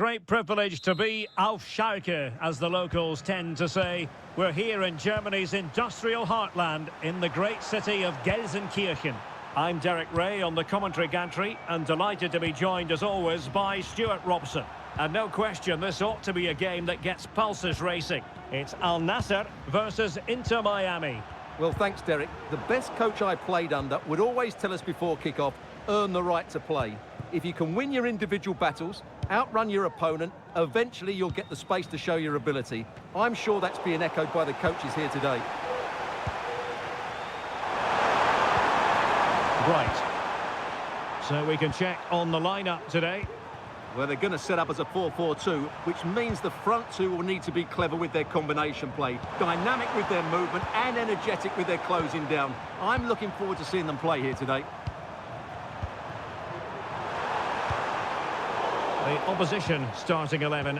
Great privilege to be auf Schalke, as the locals tend to say. We're here in Germany's industrial heartland, in the great city of Gelsenkirchen. I'm Derek Ray on the commentary gantry, and delighted to be joined as always by Stuart Robson. And no question, this ought to be a game that gets pulses racing. It's Al Nassr versus Inter Miami. Well, thanks, Derek. The best coach I played under would always tell us before kick-off, earn the right to play. If you can win your individual battles, outrun your opponent, eventually you'll get the space to show your ability. I'm sure that's being echoed by the coaches here today. Right. So we can check on the lineup today. Well, they're going to set up as a 4-4-2, which means the front two will need to be clever with their combination play, dynamic with their movement and energetic with their closing down. I'm looking forward to seeing them play here today. The opposition starting 11.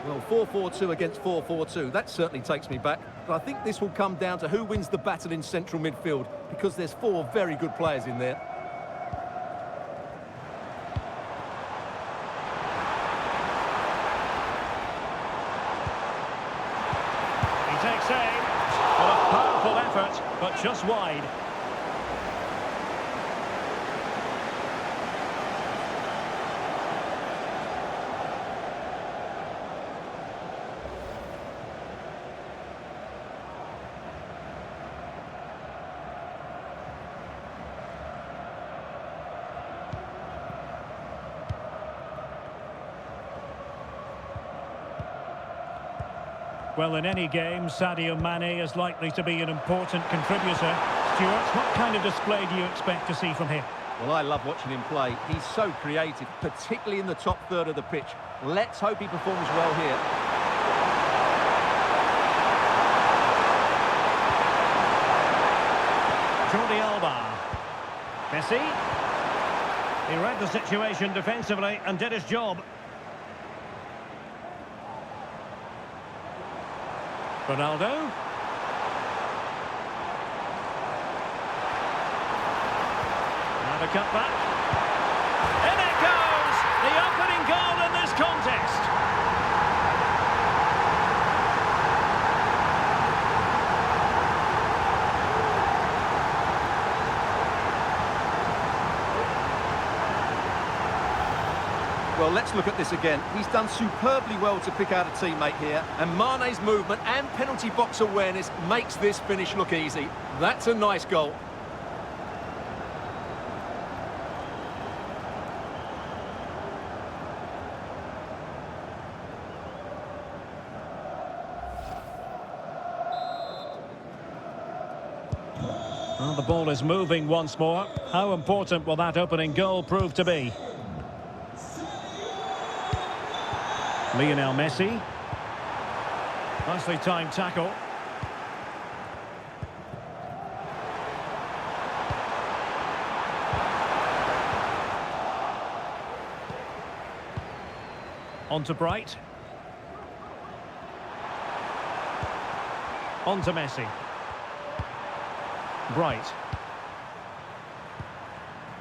Well, 4-4-2 against 4-4-2, that certainly takes me back. But I think this will come down to who wins the battle in central midfield, because there's four very good players in there. He takes aim. Well, a powerful effort, but just wide. Well, in any game, Sadio Mane is likely to be an important contributor. Stuart, what kind of display do you expect to see from him? Well, I love watching him play. He's so creative, particularly in the top third of the pitch. Let's hope he performs well here. Jordi Alba. Messi. He read the situation defensively and did his job. Ronaldo. And a cutback. In it goes! The opening goal in this contest. Well, let's look at this again. He's done superbly well to pick out a teammate here, and Mane's movement and penalty box awareness makes this finish look easy. That's a nice goal. Well, the ball is moving once more. How important will that opening goal prove to be? Lionel Messi. Nicely timed tackle. On to Bright. On to Messi. Bright.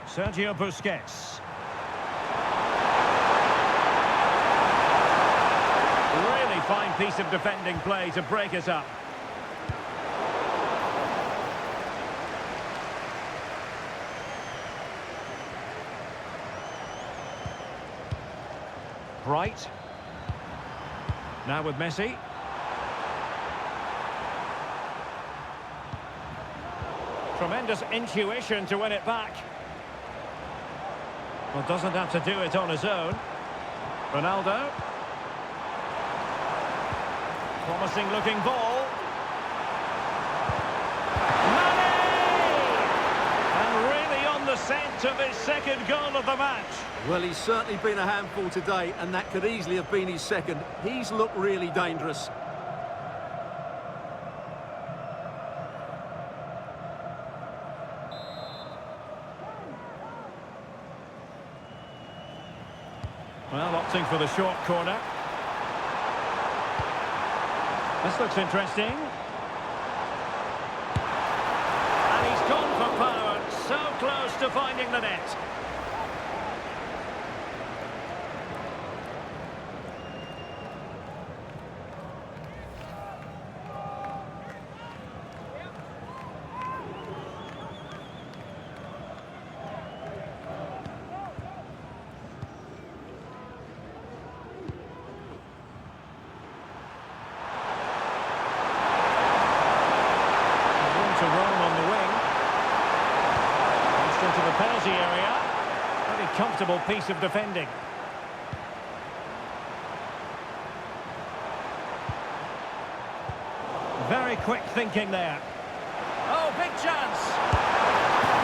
Sergio Busquets. Fine piece of defending play to break us up. Bright. Now with Messi. Tremendous intuition to win it back. Well, doesn't have to do it on his own. Ronaldo. Promising looking ball. Mane! And really on the scent of his second goal of the match. Well, he's certainly been a handful today, and that could easily have been his second. He's looked really dangerous. Well, opting for the short corner. This looks interesting. And he's gone for power. So close to finding the net. sensible piece of defending. Very quick thinking there. Oh, big chance.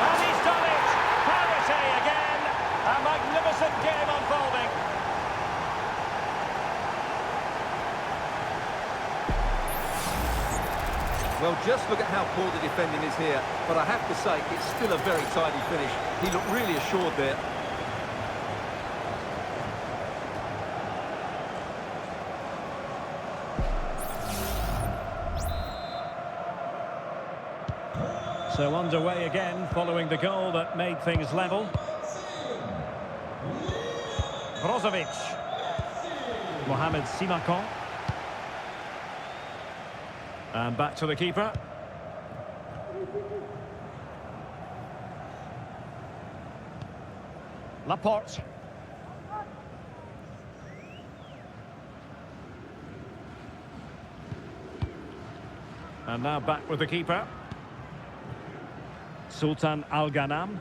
And he's done it. Parity again. A magnificent game unfolding. Well, just look at how poor the defending is here. But I have to say, it's still a very tidy finish. He looked really assured there. So underway again, following the goal that made things level. Brozovic. Mohammed Marran. And back to the keeper. Laporte. And now back with the keeper. Sultan Al-Ghanam.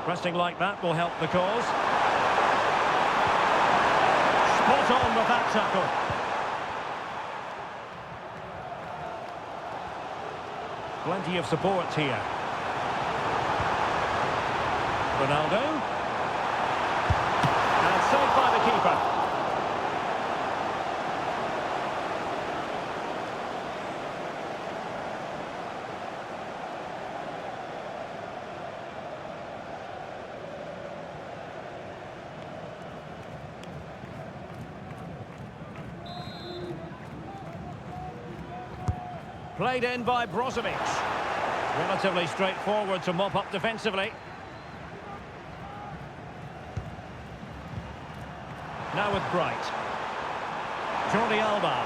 Pressing like that will help the cause. Spot on with that tackle. Plenty of support here. Ronaldo. And saved by the keeper. Played in by Brozovic. Relatively straightforward to mop up defensively. Now with Bright. Jordi Alba.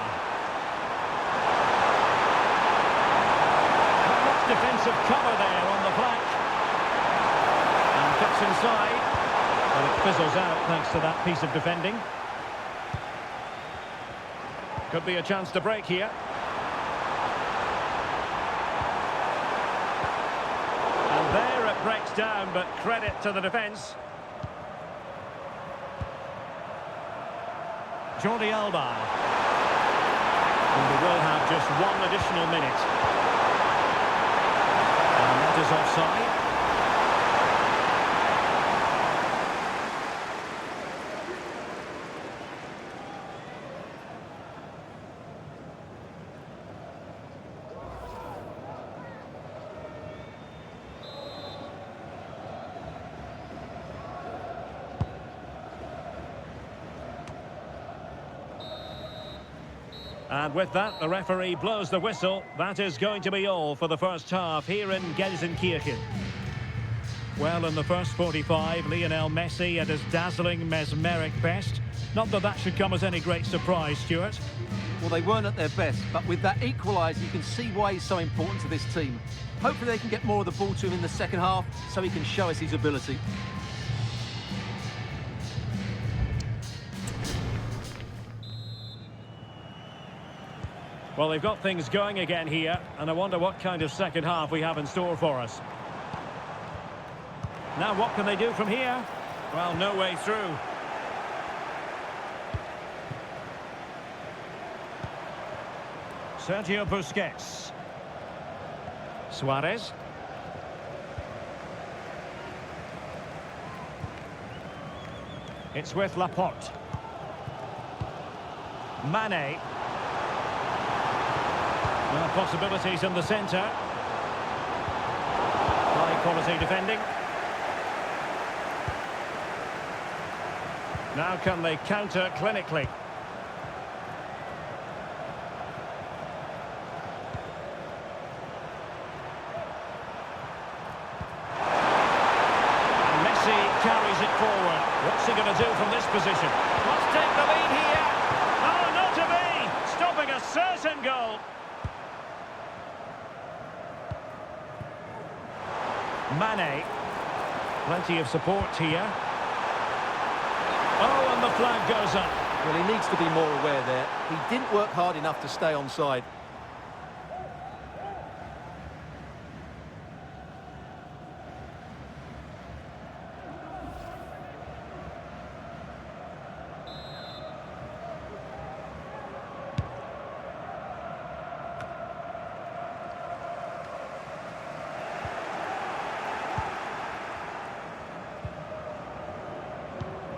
Not much defensive cover there on the flank. And cuts inside. And it fizzles out thanks to that piece of defending. Could be a chance to break here. And there it breaks down, but credit to the defence. Jordi Alba. And we will have just one additional minute. And that is offside. And with that, the referee blows the whistle. That is going to be all for the first half here in Gelsenkirchen. Well, in the first 45, Lionel Messi at his dazzling, mesmeric best. Not that that should come as any great surprise, Stuart. Well, they weren't at their best, but with that equaliser, you can see why he's so important to this team. Hopefully they can get more of the ball to him in the second half so he can show us his ability. Well, they've got things going again here, and I wonder what kind of second half we have in store for us. Now, what can they do from here? Well, no way through. Sergio Busquets. Suarez. It's with Laporte. Mane. Well, possibilities in the centre. High quality defending. Now can they counter clinically? And Messi carries it forward. What's he going to do from this position? Must take the lead here. Oh, not to be! Stopping a certain goal. Mane. Plenty of support here. Oh, and the flag goes up. Well, he needs to be more aware there. He didn't work hard enough to stay onside.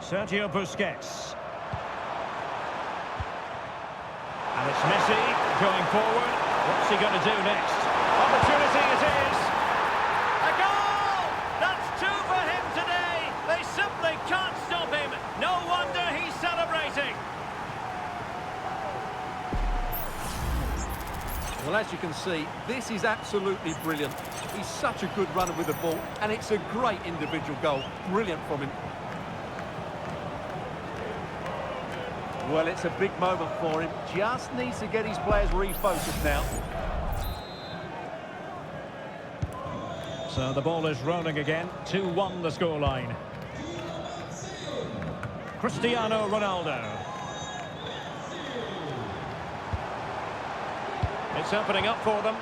Sergio Busquets. And it's Messi going forward. What's he going to do next? Opportunity it is! A goal! That's two for him today! They simply can't stop him! No wonder he's celebrating! Well, as you can see, this is absolutely brilliant. He's such a good runner with the ball, and it's a great individual goal. Brilliant from him. Well, it's a big moment for him. Just needs to get his players refocused now. So the ball is rolling again. 2-1 the scoreline. Cristiano Ronaldo. It's opening up for them.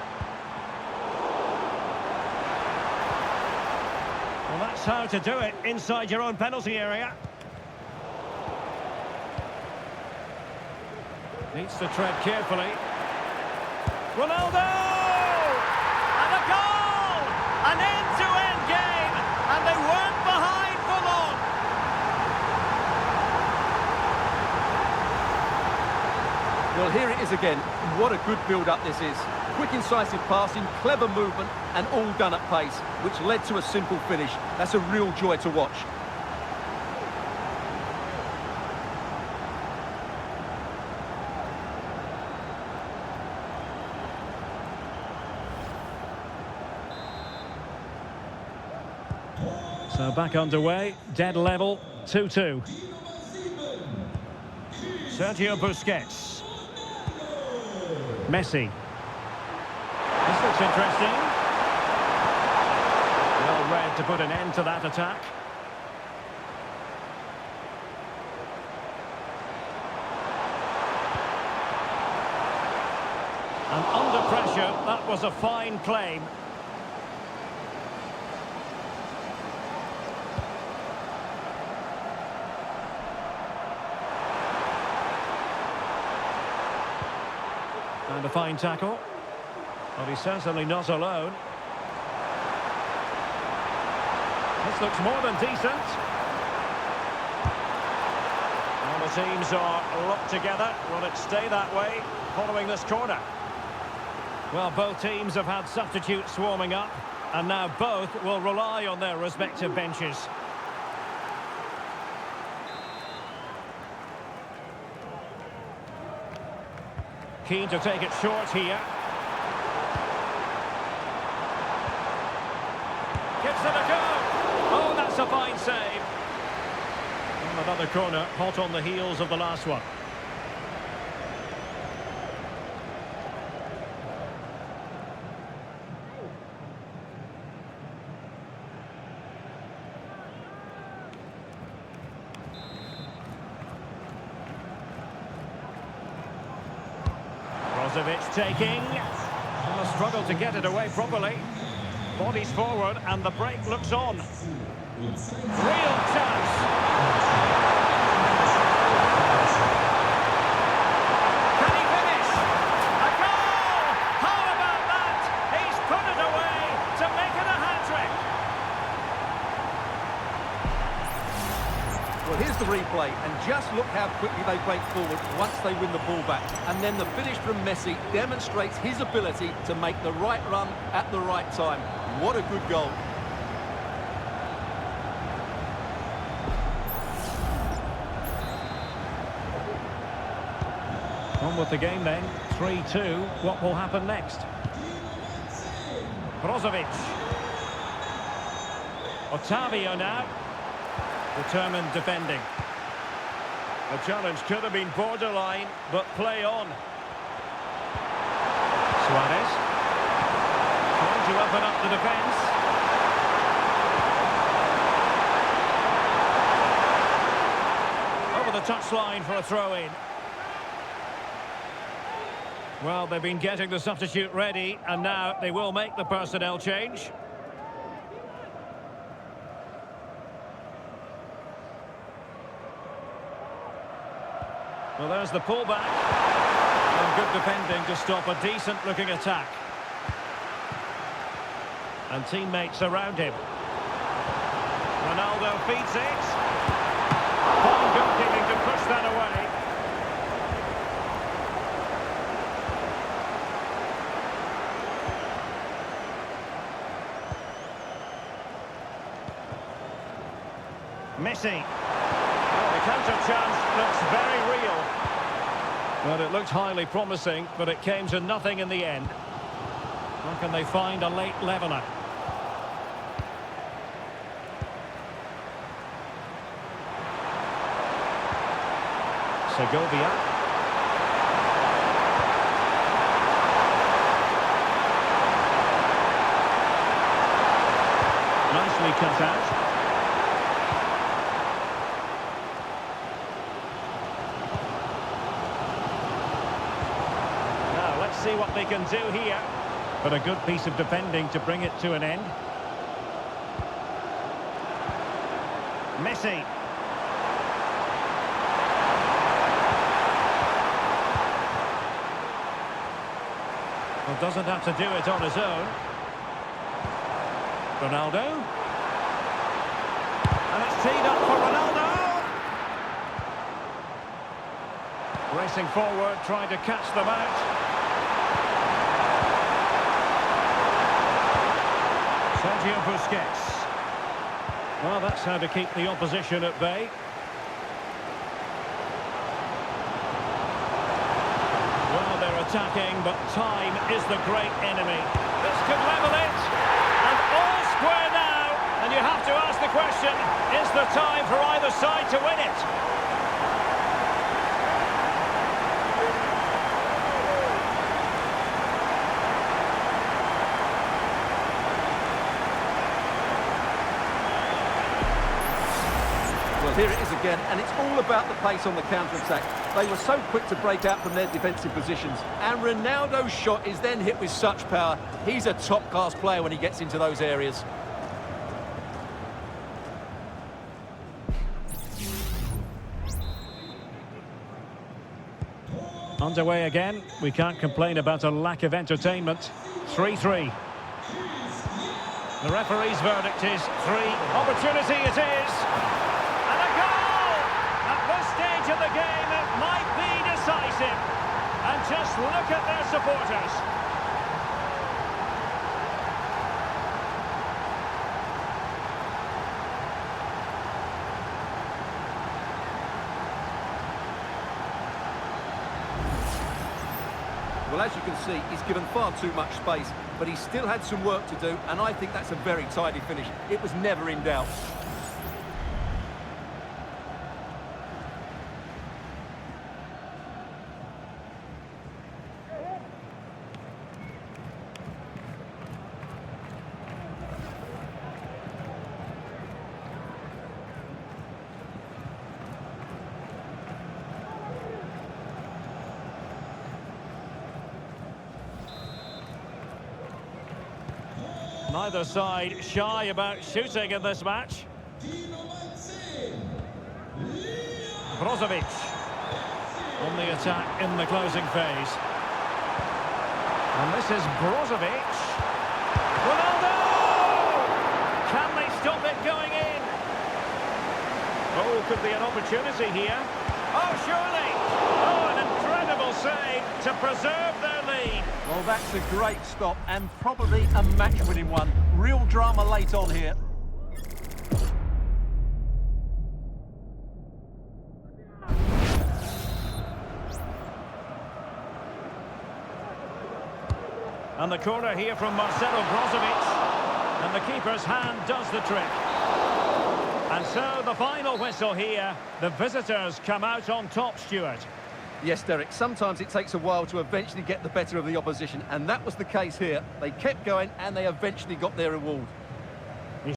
Well, that's how to do it inside your own penalty area. Needs to tread carefully. Ronaldo! And a goal! An end-to-end game! And they weren't behind for long! Well, here it is again. What a good build-up this is. Quick, incisive passing, clever movement, and all done at pace, which led to a simple finish. That's a real joy to watch. So back underway, dead level, 2-2. Sergio Busquets. Messi. This looks interesting. Well read to put an end to that attack. And under pressure, that was a fine claim. And a fine tackle. But he's certainly not alone. This looks more than decent. Well, the teams are locked together. Will it stay that way following this corner? Well, both teams have had substitutes swarming up, and now both will rely on their respective benches. Keen to take it short here. Gives it a go. Oh, that's a fine save. And another corner, hot on the heels of the last one. Taking. Well, struggle to get it away properly. Bodies forward and the break looks on. Real chance. Can he finish? A goal! How about that? He's put it away to make it a hat-trick. Well, here's the replay, and just look how quickly they break forward once they win the ball back. And then the finish from Messi demonstrates his ability to make the right run at the right time. What a good goal. On with the game then, 3-2. What will happen next? Brozovic. Otavio now. Determined defending. The challenge could have been borderline, but play on. Suarez. Trying to open up the defence. Over the the touchline for a throw-in. Well, they've been getting the substitute ready, and now they will make the personnel change. Well, there's the pullback. And good defending to stop a decent-looking attack. And teammates around him. Ronaldo feeds it. Fine goalkeeping to push that away. Messi. Well, the counter chance looks very real. Well, it looked highly promising, but it came to nothing in the end. How can they find a late leveller? Segovia. Nicely cut out. Now, let's see what they can do here. But a good piece of defending to bring it to an end. Messi. Well, doesn't have to do it on his own. Ronaldo. And it's teed up for Ronaldo. Racing forward, trying to catch them out. Sergio Busquets. Well, that's how to keep the opposition at bay. Well, they're attacking, but time is the great enemy. This could level it. And all square now. And you have to ask the question, is the time for either side to win it? Well, here it is again, and it's all about the pace on the counter-attack. They were so quick to break out from their defensive positions, and Ronaldo's shot is then hit with such power. He's a top-class player when he gets into those areas. Underway again. We can't complain about a lack of entertainment. 3-3. The referee's verdict is 3. Opportunity it is. And a goal! At this stage of the game, it might be decisive. And just look at their supporters. Well, as you can see, he's given far too much space, but he still had some work to do, and I think that's a very tidy finish. It was never in doubt. Neither side shy about shooting in this match. Brozovic on the attack in the closing phase. And this is Brozovic. Ronaldo! Can they stop it going in? Oh, could be an opportunity here. Oh, surely! Oh, an incredible save to preserve their lead. Well, that's a great stop, and probably a match-winning one. Real drama late on here. And the corner here from Marcelo Brozovic. And the keeper's hand does the trick. And so the final whistle here. The visitors come out on top, Stuart. Yes, Derek, sometimes it takes a while to eventually get the better of the opposition, and that was the case here. They kept going, and they eventually got their reward.